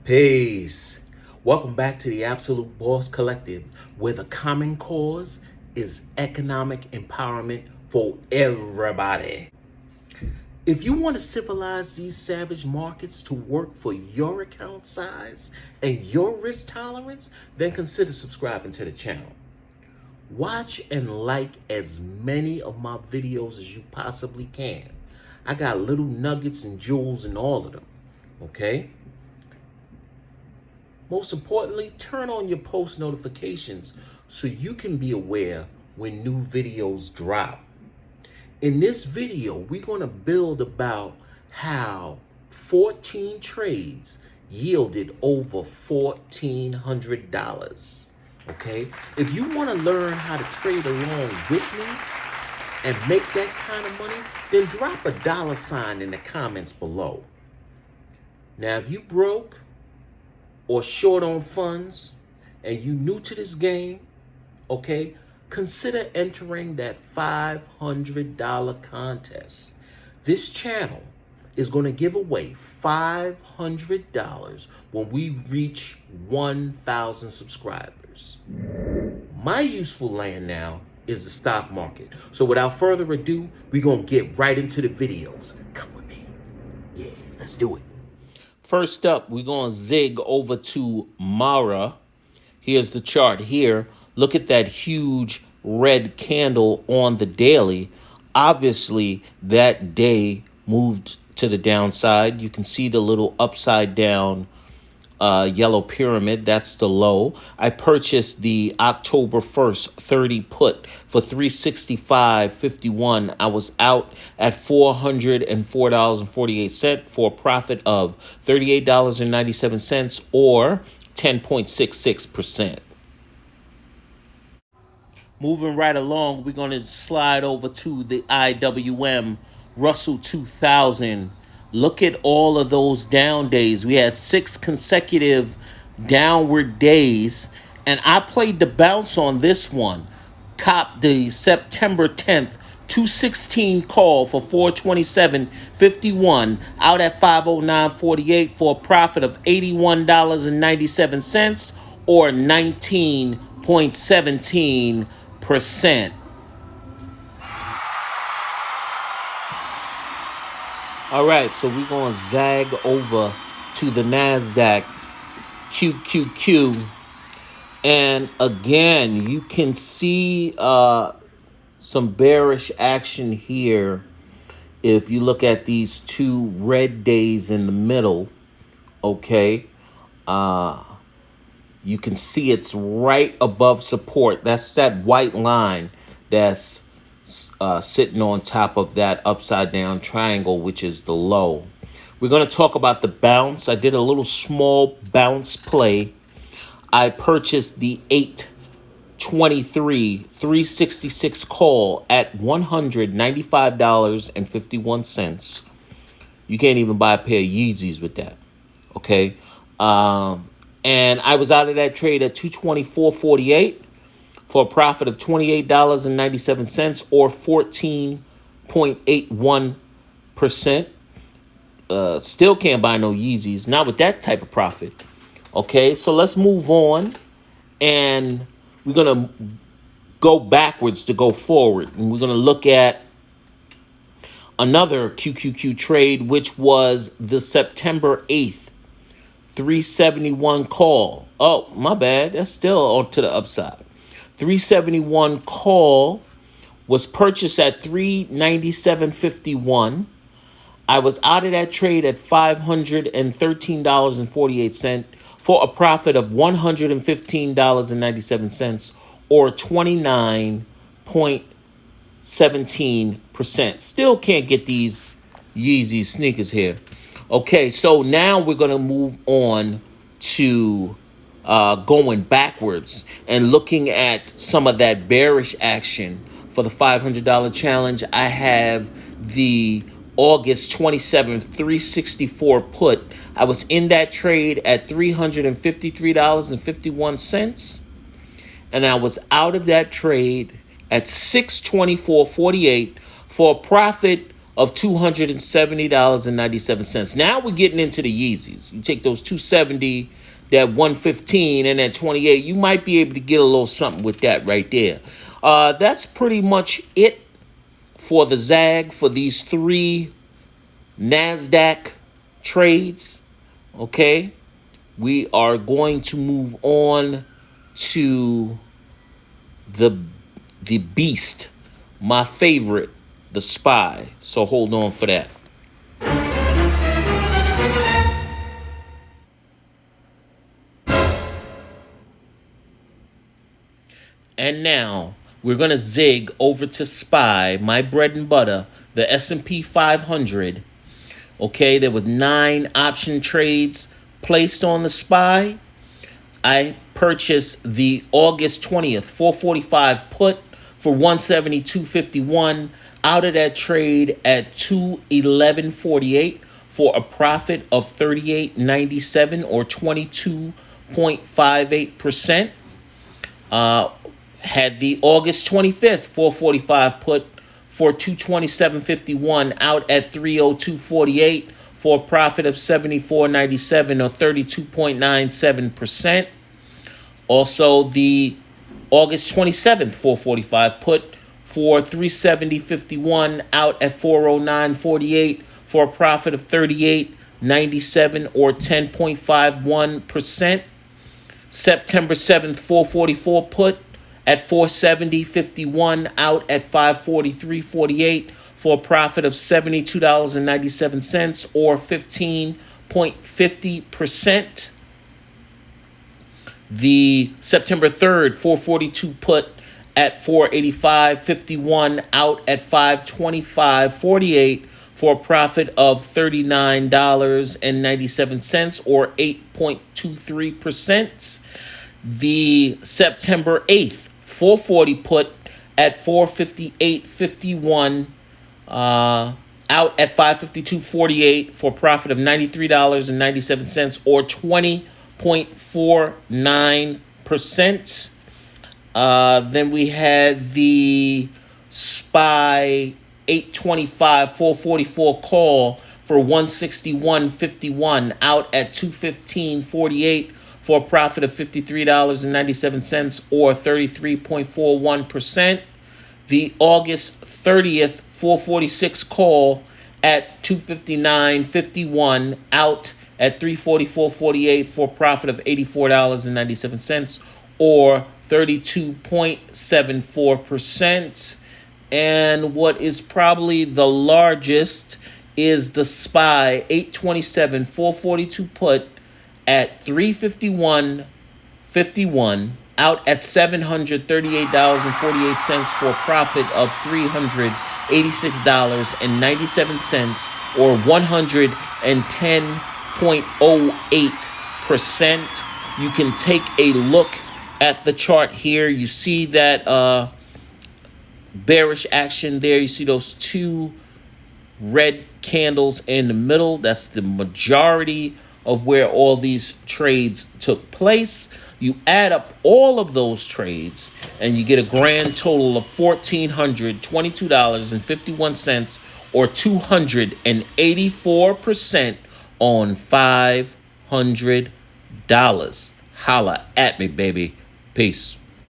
Peace. Welcome back to the Absolute Boss Collective, where the common cause is economic empowerment for everybody. If you want to civilize these savage markets to work for your account size and your risk tolerance, then consider subscribing to the channel. Watch and like as many of my videos as you possibly can. I got little nuggets and jewels in all of them, okay? Most importantly, turn on your post notifications so you can be aware when new videos drop. In this video, we're going to build about how 14 trades yielded over $1,400. Okay? If you want to learn how to trade along with me and make that kind of money, then drop a $sign in the comments below. Now, if you broke or short on funds and you new to this game, okay, consider entering that $500 contest. This channel is going to give away $500 when we reach 1,000 subscribers. My useful land now is the stock market. So without further ado, we're going to get right into the videos. Come with me. Yeah, let's do it. First up, we're going to zig over to Mara. Here's the chart here. Look at that huge red candle on the daily. Obviously, that day moved to the downside. You can see the little upside down yellow pyramid. That's the low. I purchased the October 1st 30 put for $365.51. I was out at $404.48 for a profit of $38.97 or 10.66%. Moving right along, we're going to slide over to the IWM Russell 2000. Look at all of those down days. We had 6 consecutive downward days, and I played the bounce on this one. Copped the September 10th 216 call for 427.51, out at 509.48 for a profit of $81.97 or 19.17%. All right, so we're going to zag over to the NASDAQ QQQ. And again, you can see some bearish action here if you look at these 2 red days in the middle, okay? You can see it's right above support. That's that white line that's sitting on top of that upside down triangle, which is the low. We're going to talk about the bounce. I did a little small bounce play. I purchased the 8/23 366 call at $195.51. You can't even buy a pair of Yeezys with that, okay? And I was out of that trade at 224.48 for a profit of $28.97 or 14.81%. Still can't buy no Yeezys, not with that type of profit. Okay, so let's move on, and we're going to go backwards to go forward, and we're going to look at another QQQ trade, which was the September 8th 371 call. Oh, my bad. That's still on to the upside. 371 call was purchased at $397.51. I was out of that trade at $513.48 for a profit of $115.97 or 29.17%. Still can't get these Yeezy sneakers here. Okay, so now we're going to move on to going backwards and looking at some of that bearish action for the $500 challenge. I have the August 27th 364 put. I was in that trade at $353.51, and I was out of that trade at $624.48 for a profit of $270.97. Now we're getting into the Yeezys. You take those 270, that 115, and that 28, you might be able to get a little something with that right there. That's pretty much it for the Zag, for these 3 NASDAQ trades. Okay, we are going to move on to the beast, my favorite, the SPY. So hold on for that. And now we're going to zig over to SPY, my bread and butter, the S&P 500. Okay, there was 9 option trades placed on the SPY. I purchased the August 20th 445 put for 172.51 out of that trade at 211.48 for a profit of 38.97 or 22.58%. Had the August 25th 445 put for 227.51 out at 302.48 for a profit of 74.97 or 32.97%. Also, the August 27th 445 put for 370.51 out at 409.48 for a profit of 38.97 or 10.51%. September 7th 444 put at 470.51 out at 543.48 for a profit of $72.97 or 15.50%. The September 3rd 442 put at 485.51 out at 525.48 for a profit of $39.97 or 8.23%. The September 8th 440 put at 458.51 out at 552.48 for a profit of $93.97 or 20.49%. Then we had the SPY 825 444 call for 161.51 out at 215.48 for a profit of $53.97 or 33.41%. The August 30th 446 call at 259.51 out at 344.48 for a profit of $84.97 or 32.74%. And what is probably the largest is the SPY 827 442 put at 351.51 out at $738.48 for a profit of $386.97 or 110.08%. You can take a look at the chart here. You see that bearish action there. You see those 2 red candles in the middle. That's the majority of where all these trades took place. You add up all of those trades and you get a grand total of $1,422.51 or 284% on $500. Holla at me, baby. Peace.